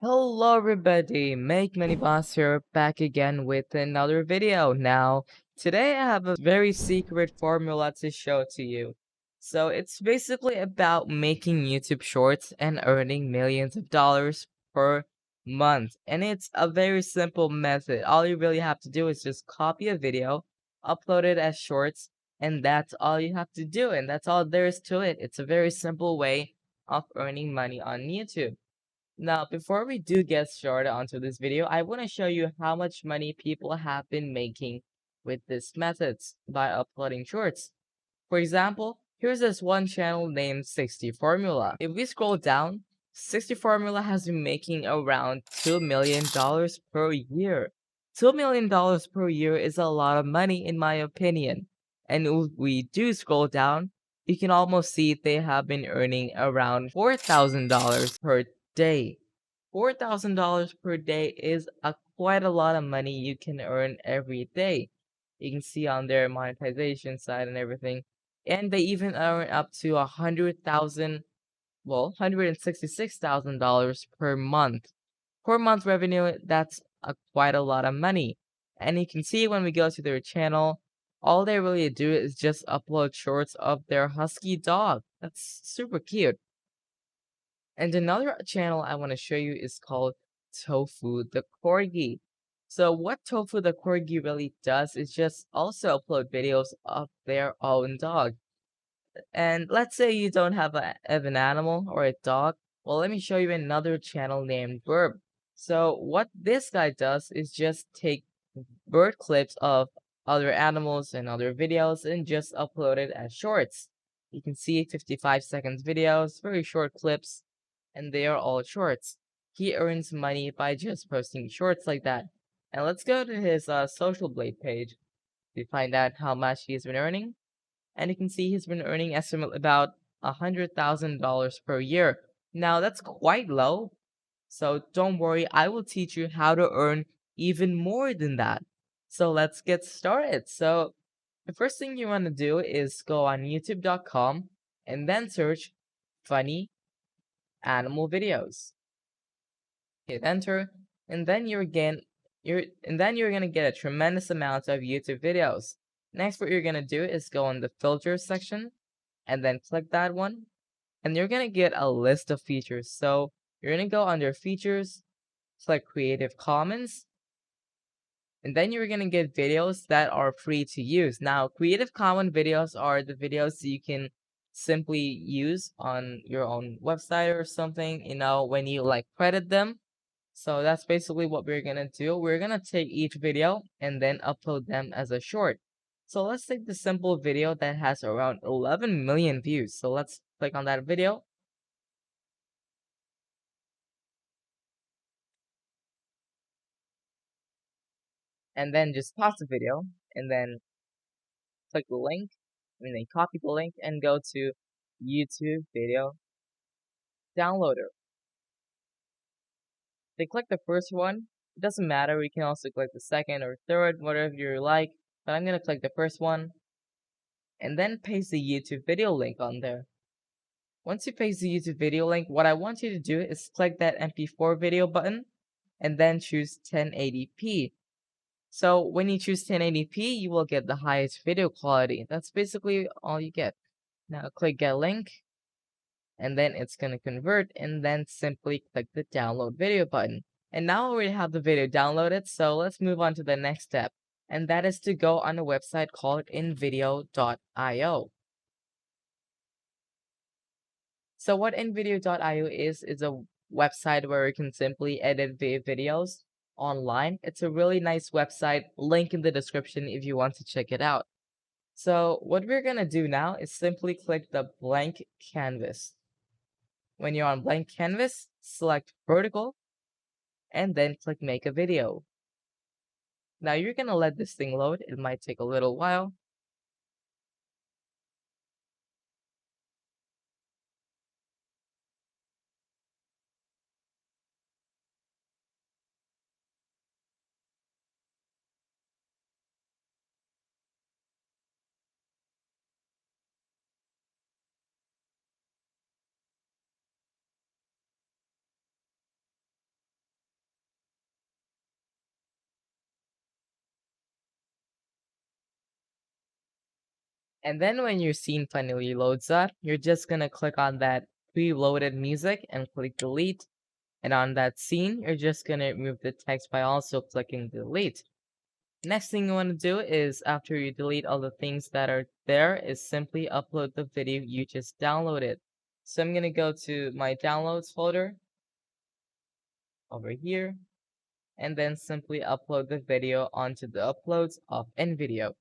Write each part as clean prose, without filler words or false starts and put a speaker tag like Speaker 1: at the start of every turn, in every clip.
Speaker 1: Hello everybody, Make Money Boss here, back again with another video. Now, today I have a very secret formula to show to you. So it's basically about making YouTube shorts and earning millions of dollars per month. And it's a very simple method. All you really have to do is just copy a video, upload it as shorts, and that's all you have to do. And that's all there is to it. It's a very simple way of earning money on YouTube. Now, before we do get started onto this video, I want to show you how much money people have been making with these methods by uploading shorts. For example, here's this one channel named 60 Formula. If we scroll down, 60 Formula has been making around $2 million per year. $2 million per year is a lot of money in my opinion. And if we do scroll down, you can almost see they have been earning around $4,000 per day. $4,000 per day is quite a lot of money you can earn every day. You can see on their monetization side and everything. And they even earn up to 100,000, well, $166,000 per month. Per month revenue, that's quite a lot of money. And you can see when we go to their channel, all they really do is just upload shorts of their husky dog. That's super cute. And another channel I want to show you is called Tofu the Corgi. So what Tofu the Corgi really does is just also upload videos of their own dog. And let's say you don't have an animal or a dog. Well, let me show you another channel named Burb. So what this guy does is just take bird clips of other animals and other videos and just upload it as shorts. You can see 55 seconds videos, very short clips, and they are all shorts. He earns money by just posting shorts like that. And let's go to his Social Blade page to find out how much he's been earning. And you can see he's been earning estimate about $100,000 per year. Now that's quite low, so don't worry, I will teach you how to earn even more than that. So let's get started. So the first thing you want to do is go on youtube.com and then search funny animal videos. Hit enter, and then you're gonna get a tremendous amount of YouTube videos. Next, what you're gonna do is go on the filter section and then click that one, and you're gonna get a list of features. So you're gonna go under features, select Creative Commons, and then you're gonna get videos that are free to use. Now, Creative Commons videos are the videos you can simply use on your own website or something, when you like credit them. So that's basically what we're gonna do. We're gonna take each video and then upload them as a short. So let's take the simple video that has around 11 million views. So let's click on that video and then just pause the video and then click the link and then copy the link and go to YouTube video downloader. They click the first one. It doesn't matter. We can also click the second or third, whatever you like. But I'm gonna click the first one and then paste the YouTube video link on there. Once you paste the YouTube video link, what I want you to do is click that MP4 video button and then choose 1080p. So when you choose 1080p, you will get the highest video quality. That's basically all you get. Now click get link and then it's going to convert and then simply click the download video button. And now we already have the video downloaded, so let's move on to the next step. And that is to go on a website called invideo.io. So what invideo.io is a website where you can simply edit videos online. It's a really nice website, link in the description if you want to check it out. So what we're gonna do now is simply click the blank canvas. When you're on blank canvas, select vertical and then click make a video. Now you're gonna let this thing load. It might take a little while. And then when your scene finally loads up, you're just gonna click on that preloaded music and click delete. And on that scene, you're just gonna remove the text by also clicking delete. Next thing you want to do is after you delete all the things that are there is simply upload the video you just downloaded. So I'm gonna go to my downloads folder over here and then simply upload the video onto the uploads of NVideo.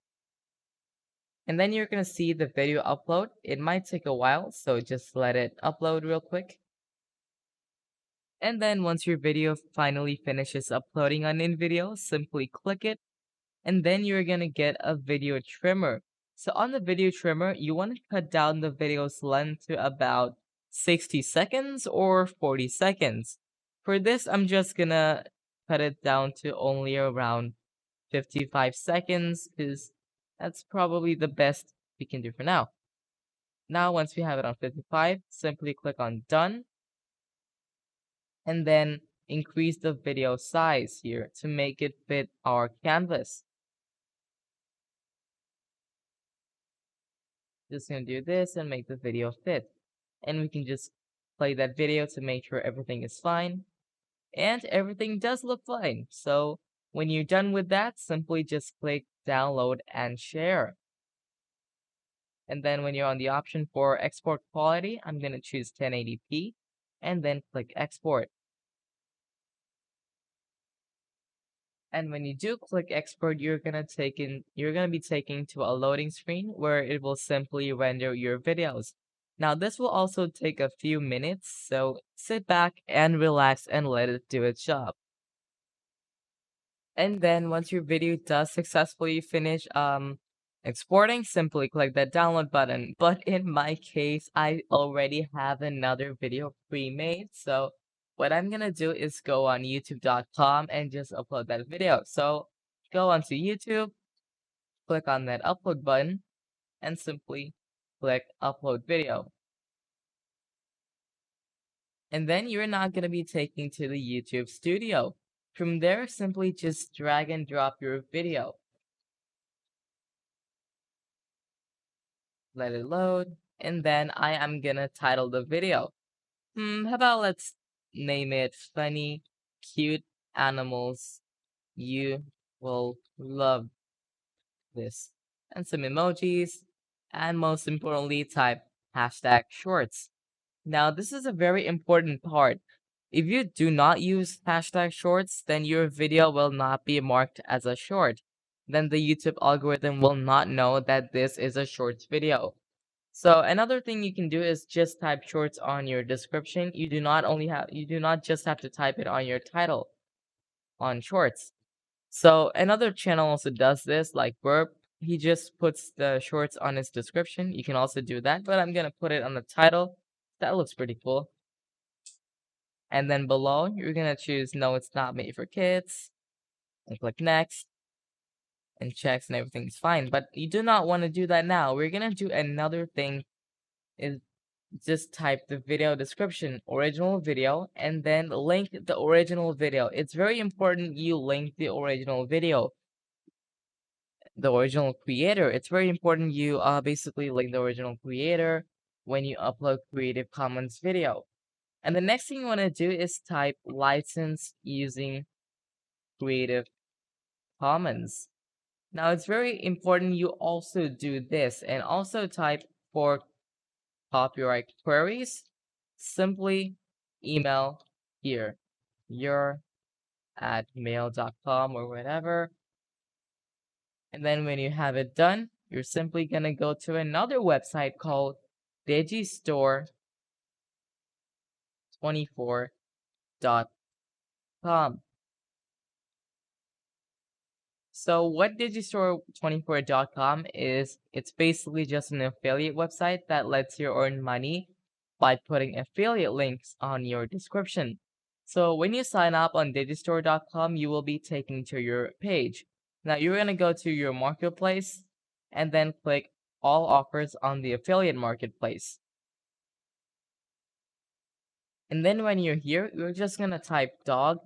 Speaker 1: And then you're gonna see the video upload. It might take a while, so just let it upload real quick. And then once your video finally finishes uploading on InVideo, simply click it, and then you're gonna get a video trimmer. So on the video trimmer, you want to cut down the video's length to about 60 seconds or 40 seconds. For this, I'm just gonna cut it down to only around 55 seconds because that's probably the best we can do for now. Now, once we have it on 55, simply click on done and then increase the video size here to make it fit our canvas. Just gonna do this and make the video fit. And we can just play that video to make sure everything is fine. And everything does look fine. So when you're done with that, simply just click download and share. And then when you're on the option for export quality, I'm gonna choose 1080p and then click export. And when you do click export, you're gonna be taken to a loading screen where it will simply render your videos. Now this will also take a few minutes, so sit back and relax and let it do its job. And then once your video does successfully finish exporting, simply click that download button. But in my case, I already have another video pre-made, so what I'm gonna do is go on youtube.com and just upload that video. So go onto YouTube, click on that upload button, and simply click upload video. And then you're not gonna be taken to the YouTube studio. From there, simply just drag and drop your video. Let it load, and then I am gonna title the video. How about let's name it Funny, Cute Animals. You will love this. And some emojis, and most importantly, type hashtag shorts. Now, this is a very important part. If you do not use hashtag shorts, then your video will not be marked as a short. Then the YouTube algorithm will not know that this is a shorts video. So another thing you can do is just type shorts on your description. You do not just have to type it on your title on shorts. So another channel also does this, like Burp. He just puts the shorts on his description. You can also do that, but I'm gonna put it on the title. That looks pretty cool. And then below, you're gonna choose no, it's not made for kids, and click next, and checks and everything's fine. But you do not want to do that now. We're gonna do another thing is just type the video description, original video, and then link the original video. It's very important you link the original video, the original creator. It's very important you basically link the original creator when you upload Creative Commons video. And the next thing you want to do is type license using Creative Commons. Now it's very important you also do this and also type for copyright queries, simply email here, your at mail.com or whatever. And then when you have it done, you're simply going to go to another website called digistore24.com. So what digistore24.com is, it's basically just an affiliate website that lets you earn money by putting affiliate links on your description. So when you sign up on digistore.com, you will be taken to your page. Now you're going to go to your marketplace and then click all offers on the affiliate marketplace. And then when you're here, you're just going to type dog,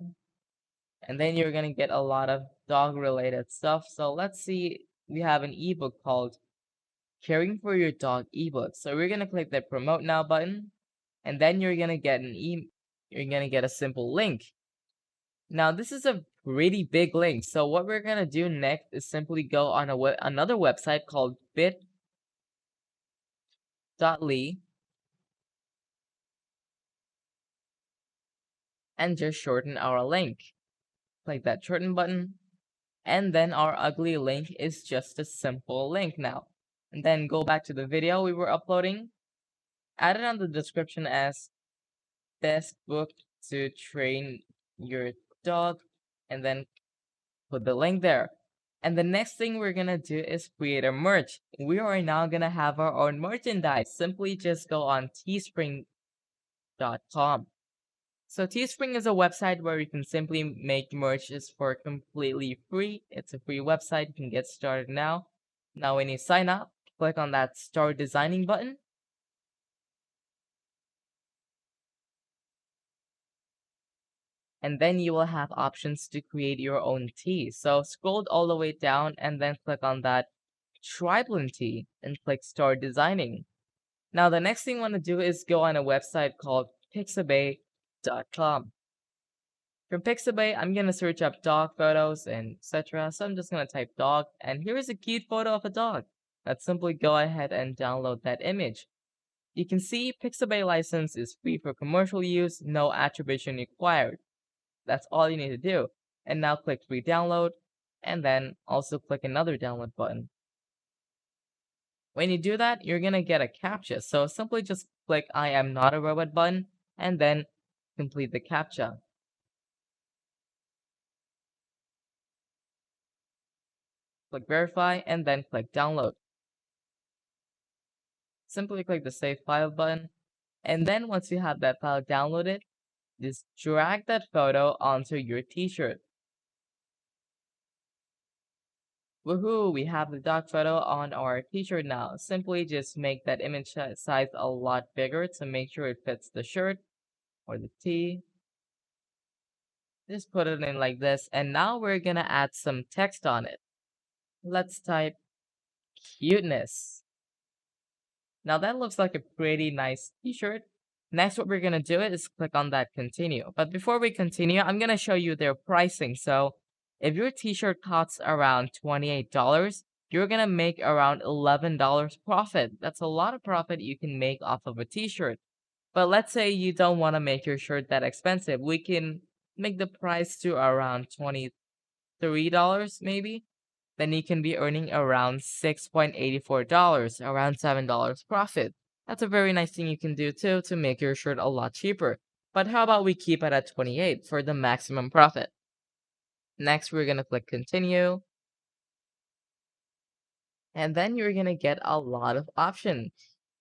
Speaker 1: and then you're going to get a lot of dog related stuff. So let's see, we have an ebook called caring for your dog ebook. So we're gonna click the promote now button, and then you're gonna get you're gonna get a simple link. Now this is a pretty big link. So what we're gonna do next is simply go on another website called bit.ly and just shorten our link. Click that shorten button, and then our ugly link is just a simple link now. And then go back to the video we were uploading, add it on the description as best book to train your dog, and then put the link there. And the next thing we're gonna do is create a merch. We are now gonna have our own merchandise. Simply just go on teespring.com. So Teespring is a website where you can simply make merches for completely free. It's a free website. You can get started now. Now when you sign up, click on that start designing button. And then you will have options to create your own tee. So scroll all the way down and then click on that Tribal tee and click start designing. Now the next thing you want to do is go on a website called pixabay.com. From Pixabay, I'm gonna search up dog photos and etc. So I'm just gonna type dog, and here is a cute photo of a dog. Let's simply go ahead and download that image. You can see Pixabay license is free for commercial use, no attribution required. That's all you need to do. And now click free download, and then also click another download button. When you do that, you're gonna get a CAPTCHA. So simply just click I am not a robot button, and then complete the CAPTCHA. Click verify, and then click download. Simply click the save file button, and then once you have that file downloaded, just drag that photo onto your t-shirt. Woohoo, we have the dog photo on our t-shirt now. Simply just make that image size a lot bigger to make sure it fits the shirt or the tee. Just put it in like this, and now we're gonna add some text on it. Let's type cuteness. Now that looks like a pretty nice t-shirt. Next, what we're gonna do is click on that continue. But before we continue, I'm gonna show you their pricing. So if your t-shirt costs around $28, you're gonna make around $11 profit. That's a lot of profit you can make off of a t-shirt. But let's say you don't want to make your shirt that expensive. We can make the price to around $23 maybe. Then you can be earning around $6.84, around $7 profit. That's a very nice thing you can do too to make your shirt a lot cheaper. But how about we keep it at 28 for the maximum profit? Next, we're going to click continue. And then you're going to get a lot of options.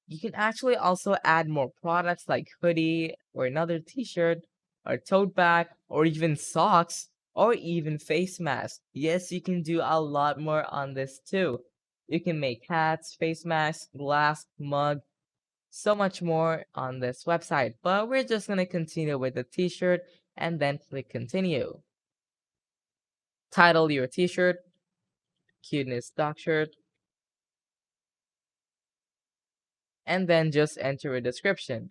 Speaker 1: You can actually also add more products like hoodie or another t-shirt or tote bag or even socks or even face mask. Yes, you can do a lot more on this too. You can make hats, face masks, glass, mug, so much more on this website. But we're just going to continue with the t-shirt and then click continue. Title your t-shirt, cuteness dog shirt, and then just enter a description.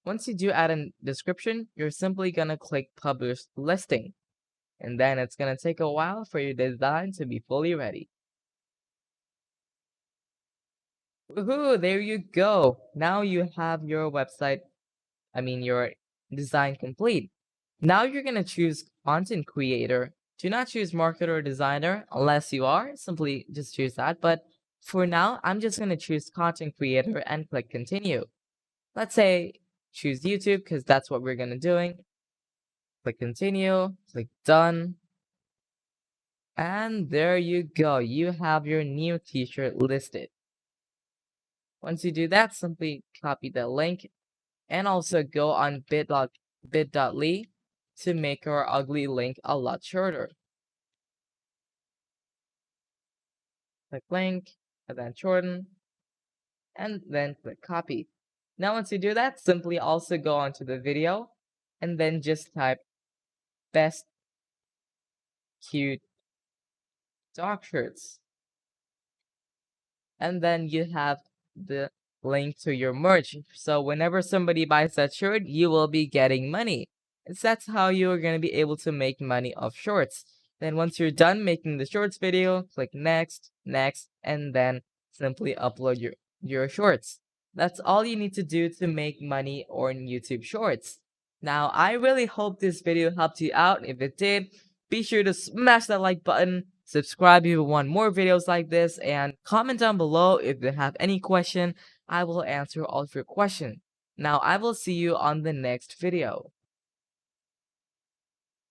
Speaker 1: Once you do add a description, you're simply gonna click publish listing, and then it's gonna take a while for your design to be fully ready. Woohoo, there you go. Now you have your website, your design complete. Now you're gonna choose content creator. Do not choose marketer or designer unless you are, simply just choose that. But for now, I'm just gonna choose content creator and click continue. Let's say choose YouTube because that's what we're gonna doing. Click continue, click done. And there you go. You have your new t-shirt listed. Once you do that, simply copy the link and also go on bit.ly to make our ugly link a lot shorter. Click link and then shorten and then click copy. Now once you do that, simply also go onto the video and then just type best cute dog shirts. And then you have the link to your merch. So whenever somebody buys that shirt, you will be getting money. And that's how you're going to be able to make money off shorts. Then once you're done making the shorts video, click next, next, and then simply upload your shorts. That's all you need to do to make money on YouTube Shorts. Now, I really hope this video helped you out. If it did, be sure to smash that like button, subscribe if you want more videos like this, and comment down below if you have any question. I will answer all of your questions. Now, I will see you on the next video.